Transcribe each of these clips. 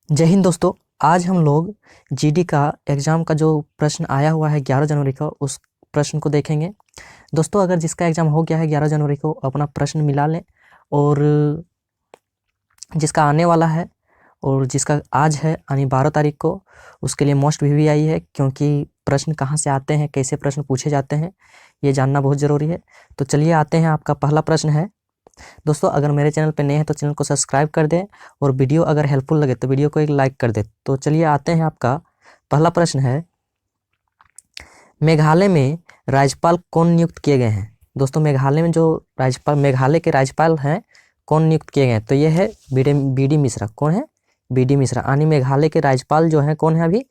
जय हिंद दोस्तों। आज हम लोग जीडी का एग्ज़ाम का जो प्रश्न आया हुआ है 11 जनवरी को, उस प्रश्न को देखेंगे। दोस्तों, अगर जिसका एग्ज़ाम हो गया है 11 जनवरी को, अपना प्रश्न मिला लें, और जिसका आने वाला है और जिसका आज है यानी 12 तारीख को, उसके लिए मोस्ट वीवीआई है, क्योंकि प्रश्न कहाँ से आते हैं, कैसे प्रश्न पूछे जाते हैं, ये जानना बहुत ज़रूरी है। तो चलिए आते हैं। आपका पहला प्रश्न है दोस्तों, अगर मेरे चैनल पे नए हैं तो चैनल को सब्सक्राइब कर दें, और वीडियो अगर हेल्पफुल लगे तो वीडियो को एक लाइक कर दें। तो चलिए आते हैं। आपका पहला प्रश्न है, मेघालय में राज्यपाल कौन नियुक्त किए गए हैं? दोस्तों, मेघालय में जो मेघालय के राज्यपाल हैं, कौन नियुक्त किए गए हैं? तो ये है बी डी मिश्रा। कौन है? B D Mishra. यानी मेघालय के राज्यपाल जो हैं कौन है अभी?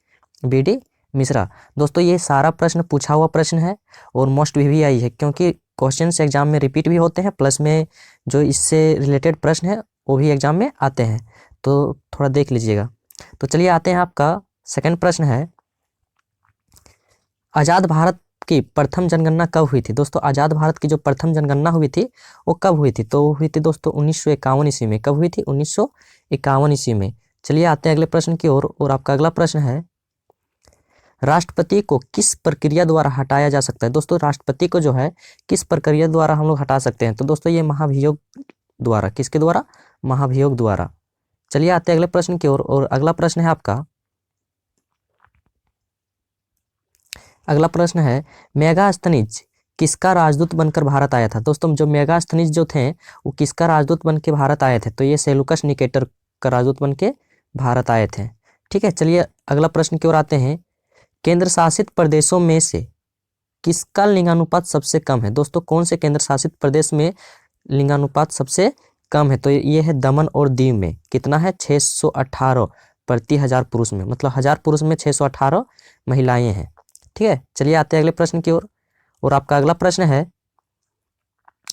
B D Mishra. दोस्तों, ये सारा प्रश्न पूछा हुआ प्रश्न है और मोस्ट वीवीआई है, क्योंकि क्वेश्चंस एग्जाम में रिपीट भी होते हैं, प्लस में जो इससे रिलेटेड प्रश्न है वो भी एग्जाम में आते हैं, तो थोड़ा देख लीजिएगा। तो चलिए आते हैं। आपका सेकंड प्रश्न है, आज़ाद भारत की प्रथम जनगणना कब हुई थी? दोस्तों, आज़ाद भारत की जो प्रथम जनगणना हुई थी वो कब हुई थी? तो हुई थी दोस्तों 1951 ईस्वी में। कब हुई थी? 1951 ईस्वी में। चलिए आते हैं अगले प्रश्न की ओर। और आपका अगला प्रश्न है, राष्ट्रपति को किस प्रक्रिया द्वारा हटाया जा सकता है? दोस्तों, राष्ट्रपति को जो है किस प्रक्रिया द्वारा हम लोग हटा सकते हैं? तो दोस्तों, ये महाभियोग द्वारा। किसके द्वारा? महाभियोग द्वारा। चलिए आते हैं अगले प्रश्न की ओर। और अगला प्रश्न है आपका, अगला प्रश्न है, मेगास्थनीज किसका राजदूत बनकर भारत आया था? दोस्तों, जो मेगास्थनीज जो थे वो किसका राजदूत बन के भारत आए थे? तो ये सेलुकस निकेटर का राजदूत बन के भारत आए थे। ठीक है, चलिए अगला प्रश्न की ओर आते हैं। केंद्र शासित प्रदेशों में से किसका लिंगानुपात सबसे कम है? दोस्तों, कौन से केंद्र शासित प्रदेश में लिंगानुपात सबसे कम है? तो ये है दमन और दीव में। कितना है? 618 प्रति 1000 पुरुष में, मतलब 1000 पुरुष में 618 महिलाएं हैं। ठीक है, चलिए आते हैं अगले प्रश्न की ओर। और आपका अगला प्रश्न है,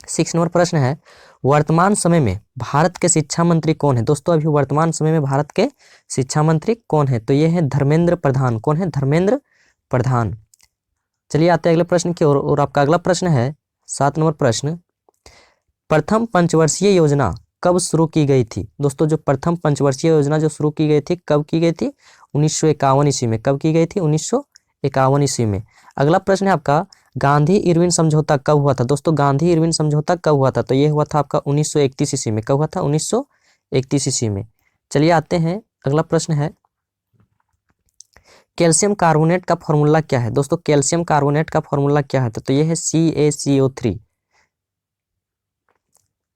6 नंबर प्रश्न है, वर्तमान समय में भारत के शिक्षा मंत्री कौन है? दोस्तों, अभी वर्तमान समय में भारत के शिक्षा मंत्री कौन है? तो ये है धर्मेंद्र प्रधान। कौन है? धर्मेंद्र प्रधान। चलिए आते हैं अगले प्रश्न की ओर। और आपका अगला प्रश्न है 7 नंबर प्रश्न, प्रथम पंचवर्षीय योजना कब शुरू की गई थी? दोस्तों, जो प्रथम पंचवर्षीय योजना जो शुरू की गई थी, कब की गई थी? 1951 ईस्वी में। कब की गई थी? 1951 ईस्वी में। अगला प्रश्न है आपका, गांधी इरविन समझौता कब हुआ था? दोस्तों, गांधी इरविन समझौता कब हुआ था? तो ये हुआ था आपका 1931 ईस्वी में। कब हुआ था? 1931 ईस्वी में। चलिए आते हैं, अगला प्रश्न है, कैल्शियम कार्बोनेट का फॉर्मूला क्या है? दोस्तों, कैल्शियम कार्बोनेट का फॉर्मूला क्या है? तो ये है CaCO3।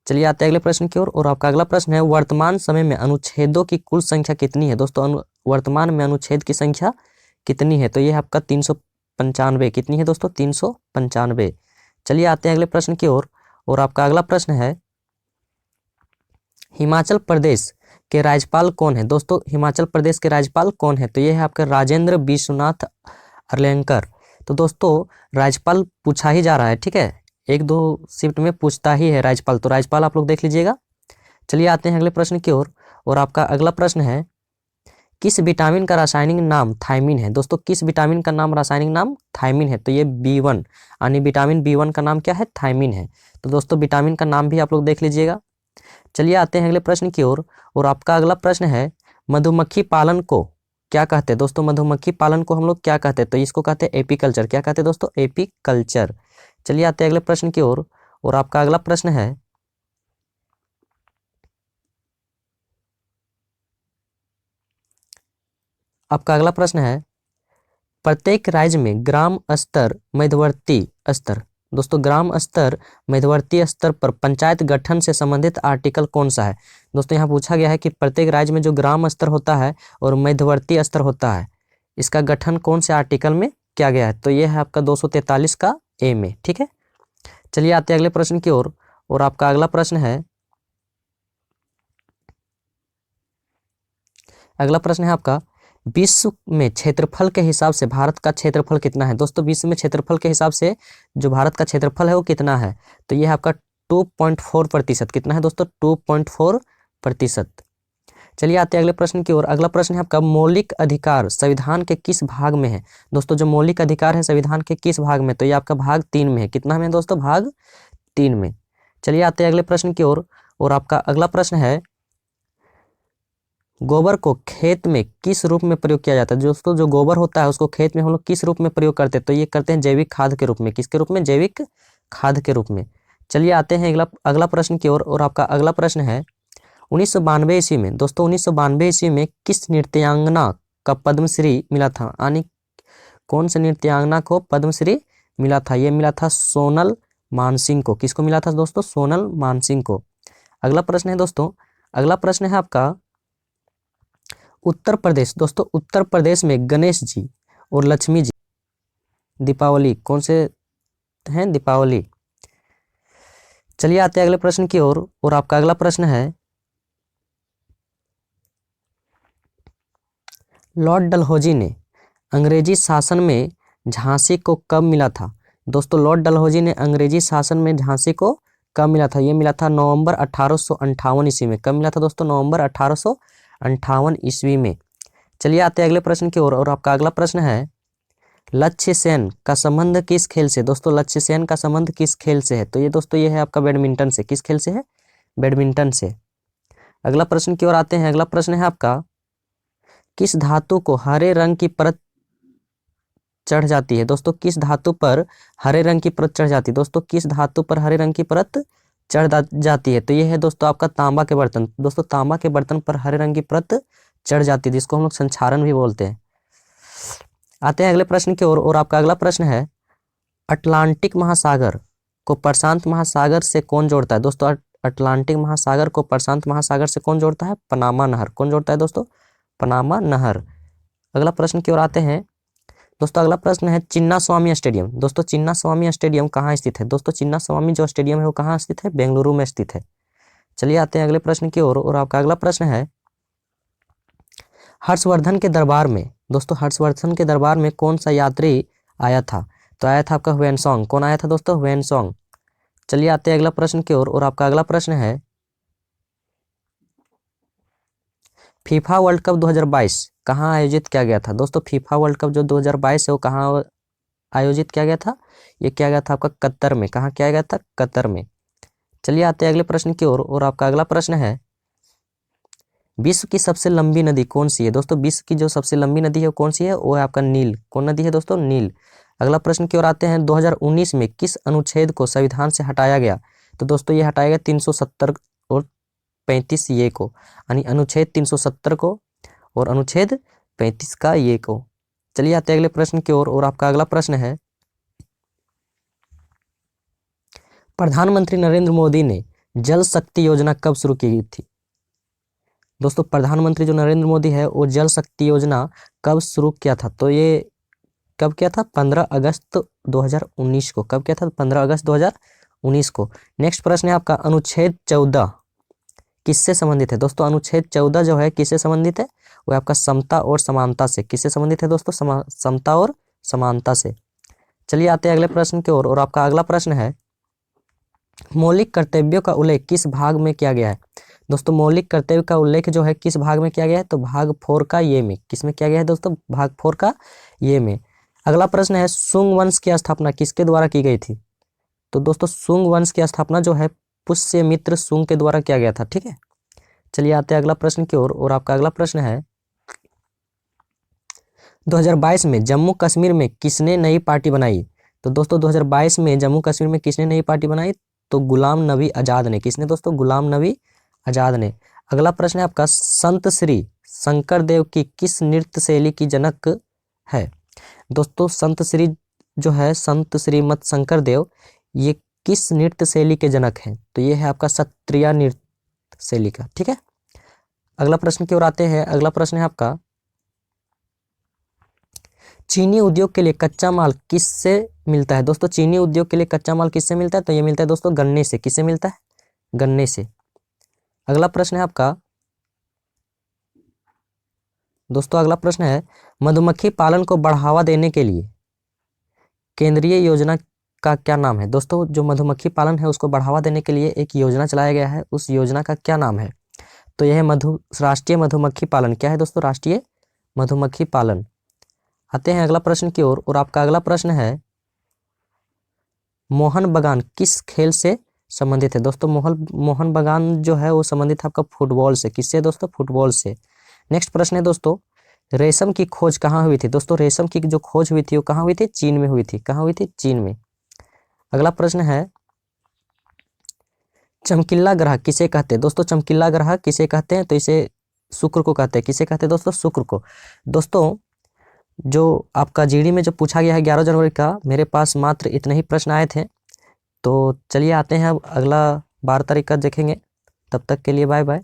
चलिए आते हैं अगले प्रश्न की ओर। और आपका अगला प्रश्न है, वर्तमान समय में अनुच्छेदों की कुल संख्या कितनी है? दोस्तों, वर्तमान में अनुच्छेद की संख्या कितनी है? तो ये है आपका 395। कितनी है दोस्तों? 395। चलिए आते हैं अगले प्रश्न की ओर। और आपका अगला प्रश्न है, हिमाचल प्रदेश के राज्यपाल कौन है? दोस्तों, हिमाचल प्रदेश के राज्यपाल कौन है? तो ये है आपका राजेंद्र विश्वनाथ अर्लेंकर। तो दोस्तों, राज्यपाल पूछा ही जा रहा है, ठीक है, 1-2 शिफ्ट में पूछता ही है राज्यपाल, तो राज्यपाल आप लोग देख लीजिएगा। चलिए आते हैं अगले प्रश्न की ओर। और आपका अगला प्रश्न है, किस विटामिन का रासायनिक नाम थायमिन है? दोस्तों, किस विटामिन का नाम रासायनिक नाम थायमिन है? तो ये B1 यानी विटामिन B1 का नाम क्या है? थायमिन है। तो दोस्तों, विटामिन का नाम भी आप लोग देख लीजिएगा। चलिए आते हैं अगले प्रश्न की ओर। और आपका अगला प्रश्न है, मधुमक्खी पालन को क्या कहते हैं? दोस्तों, मधुमक्खी पालन को हम लोग क्या कहते हैं? तो इसको कहते हैं एपीकल्चर। क्या कहते हैं दोस्तों? एपीकल्चर। चलिए आते हैं अगले प्रश्न की ओर। और आपका अगला प्रश्न है, आपका अगला प्रश्न है, प्रत्येक राज्य में ग्राम स्तर मध्यवर्ती स्तर, दोस्तों, ग्राम स्तर मध्यवर्ती स्तर पर पंचायत गठन से संबंधित आर्टिकल कौन सा है? दोस्तों, यहाँ पूछा गया है कि प्रत्येक राज्य में जो ग्राम स्तर होता है और मध्यवर्ती स्तर होता है, इसका गठन कौन से आर्टिकल में किया गया है? तो यह है आपका 243 का ए में। ठीक है, चलिए आते हैं अगले प्रश्न की ओर। और आपका अगला प्रश्न है, अगला प्रश्न है आपका, विश्व में क्षेत्रफल के हिसाब से भारत का क्षेत्रफल कितना है? दोस्तों, विश्व में क्षेत्रफल के हिसाब से जो भारत का क्षेत्रफल है वो कितना है? तो ये है आपका 2.4%। कितना है दोस्तों? 2.4%। चलिए आते हैं अगले प्रश्न की ओर। अगला प्रश्न है आपका, मौलिक अधिकार संविधान के किस भाग में है? दोस्तों, जो मौलिक अधिकार है संविधान के किस भाग में? तो ये आपका भाग 3 में है। कितना में दोस्तों? भाग 3 में। चलिए आते हैं अगले प्रश्न की ओर। और आपका अगला प्रश्न है, गोबर को खेत में किस रूप में प्रयोग किया जाता है? दोस्तों जो गोबर होता है उसको खेत में हम लोग किस रूप में प्रयोग करते हैं? तो ये करते हैं जैविक खाद के रूप में। किसके रूप में? जैविक खाद के रूप में। चलिए आते हैं अगला प्रश्न की ओर। और आपका अगला प्रश्न है 1992 ईस्वी में। दोस्तों 1992 ईस्वी में किस नृत्यांगना का पद्मश्री मिला था? यानी कौन से नृत्यांगना को पद्मश्री मिला था? ये मिला था सोनल मानसिंह को। किसको मिला था दोस्तों? सोनल मानसिंह को। अगला प्रश्न है दोस्तों, अगला प्रश्न है आपका उत्तर प्रदेश। दोस्तों उत्तर प्रदेश में गणेश जी और लक्ष्मी जी दीपावली कौन से हैं? दीपावली। चलिए आते हैं अगले प्रश्न की ओर। और आपका अगला प्रश्न है लॉर्ड डलहौजी ने अंग्रेजी शासन में झांसी को कब मिला था? दोस्तों लॉर्ड डलहौजी ने अंग्रेजी शासन में झांसी को कब मिला था? ये मिला था नवंबर 1858 ईस्वी में। कब मिला था दोस्तों? नवंबर 1858 ईस्वी में। चलिए आते हैं अगले प्रश्न की ओर। और आपका अगला प्रश्न है लक्ष्य सेन का संबंध किस खेल से? दोस्तों लक्ष्य सेन का संबंध किस खेल से है? तो ये दोस्तों ये है आपका बैडमिंटन से। किस खेल से है? बैडमिंटन से। अगला प्रश्न की ओर आते हैं। अगला प्रश्न है आपका किस धातु को हरे रंग की परत चढ़ जाती है? दोस्तों किस धातु पर हरे रंग की परत चढ़ जाती है? दोस्तों किस धातु पर हरे रंग की परत चढ़ जाती है? तो ये है दोस्तों आपका तांबा के बर्तन। दोस्तों तांबा के बर्तन पर हरे रंग की परत चढ़ जाती है, जिसको हम लोग संक्षारण भी बोलते हैं। आते हैं अगले प्रश्न की ओर। और आपका अगला प्रश्न है अटलांटिक महासागर को प्रशांत महासागर से कौन जोड़ता है? दोस्तों अटलांटिक महासागर को प्रशांत महासागर से कौन जोड़ता है? पनामा नहर। कौन जोड़ता है दोस्तों? पनामा नहर। अगला प्रश्न की ओर आते हैं दोस्तों। अगला प्रश्न है चिन्ना स्वामी स्टेडियम। दोस्तों चिन्ना स्वामी स्टेडियम कहाँ स्थित है? दोस्तों चिन्ना स्वामी जो स्टेडियम है वो कहाँ स्थित है? बेंगलुरु में स्थित है। चलिए आते हैं अगले प्रश्न की ओर। और आपका अगला प्रश्न है हर्षवर्धन के दरबार में। दोस्तों हर्षवर्धन के दरबार में कौन सा यात्री आया था? तो आया था आपका ह्वेनसोंग। कौन आया था दोस्तों? ह्वेनसोंग। चलिए आते हैं अगला प्रश्न की ओर। और आपका अगला प्रश्न है फीफा वर्ल्ड कप 2022 कहाँ आयोजित किया गया था? दोस्तों फीफा वर्ल्ड कप जो 2022 है वो कहाँ आयोजित किया गया था? ये किया गया था आपका कतर में। कहाँ किया गया था? कतर में। चलिए आते हैं अगले प्रश्न की ओर। और आपका अगला प्रश्न है विश्व की सबसे लंबी नदी कौन सी है? दोस्तों विश्व की जो सबसे लंबी नदी है वो कौन सी है? वो है आपका नील। कौन नदी है दोस्तों? नील। अगला प्रश्न की ओर आते हैं 2019 में किस अनुच्छेद को संविधान से हटाया गया? तो दोस्तों ये हटाया गया 370 और 35 ये को, यानी अनुच्छेद 370 को और अनुच्छेद 35 का ये को। चलिए आते हैं अगले प्रश्न की ओर। और आपका अगला प्रश्न है प्रधानमंत्री नरेंद्र मोदी ने जल शक्ति योजना कब शुरू की थी? दोस्तों प्रधानमंत्री जो नरेंद्र मोदी है वो जल शक्ति योजना कब शुरू किया था? तो ये कब किया था? 15 अगस्त 2019 को। कब किया था? 15 अगस्त 2019 को। नेक्स्ट प्रश्न है आपका अनुच्छेद 14 किससे संबंधित है? दोस्तों अनुच्छेद 14 जो है किससे संबंधित है? वो आपका समता और समानता से। किससे संबंधित है दोस्तों? समता और समानता से। चलिए आते हैं अगले प्रश्न की ओर। और आपका अगला प्रश्न है मौलिक कर्तव्यों का उल्लेख किस भाग में किया गया है? दोस्तों मौलिक कर्तव्य का उल्लेख जो है किस भाग में किया गया है? तो भाग 4 का ये में। किस में किया गया है दोस्तों? भाग 4 का ये में। अगला प्रश्न है सुंग वंश की स्थापना किसके द्वारा की गई थी? तो दोस्तों सुंग वंश की स्थापना जो है पुष्यमित्र सुंग के द्वारा किया गया था। ठीक है। चलिए आते हैं अगला प्रश्न की ओर। और आपका अगला प्रश्न है 2022 में जम्मू कश्मीर में किसने नई पार्टी बनाई? तो दोस्तों 2022 में जम्मू कश्मीर में किसने नई पार्टी बनाई? तो गुलाम नबी आजाद ने। किसने दोस्तों? गुलाम नबी आजाद ने। अगला प्रश्न है आपका संत श्री शंकर देव की किस नृत्य शैली की जनक है? दोस्तों संत श्री जो है संत श्रीमद शंकर देव ये किस नृत्य शैली के जनक हैं? तो ये है आपका सत्रिया नृत्य शैली का। ठीक है। अगला प्रश्न की ओर आते हैं। अगला प्रश्न है आपका चीनी उद्योग के लिए कच्चा माल किससे मिलता है? दोस्तों चीनी उद्योग के लिए कच्चा माल किससे मिलता है? तो ये मिलता है दोस्तों गन्ने से। किससे मिलता है? गन्ने से। अगला प्रश्न है आपका दोस्तों अगला प्रश्न है मधुमक्खी पालन को बढ़ावा देने के लिए केंद्रीय योजना का क्या नाम है? दोस्तों जो मधुमक्खी पालन है उसको बढ़ावा देने के लिए एक योजना चलाया गया है, उस योजना का क्या नाम है? तो यह है राष्ट्रीय मधुमक्खी पालन। क्या है दोस्तों? राष्ट्रीय मधुमक्खी पालन। आते हैं अगला प्रश्न की ओर। और आपका अगला प्रश्न है मोहन बागान किस खेल से संबंधित है? दोस्तों मोहन बागान जो है वो संबंधित है आपका फुटबॉल से। किससे दोस्तों? फुटबॉल से। नेक्स्ट प्रश्न है दोस्तों, रेशम की खोज कहाँ हुई थी? दोस्तों रेशम की जो खोज हुई थी वो कहाँ हुई थी? चीन में हुई थी। कहाँ हुई थी? चीन में। अगला प्रश्न है, चमकीला ग्रह किसे कहते हैं? दोस्तों चमकीला ग्रह किसे कहते हैं? तो इसे शुक्र को कहते हैं। किसे कहते हैं दोस्तों? शुक्र को। दोस्तों जो आपका जीडी में जो पूछा गया है 11 जनवरी का, मेरे पास मात्र इतने ही प्रश्न आए थे। तो चलिए आते हैं अब अगला 12 तारीख का देखेंगे। तब तक के लिए बाय बाय।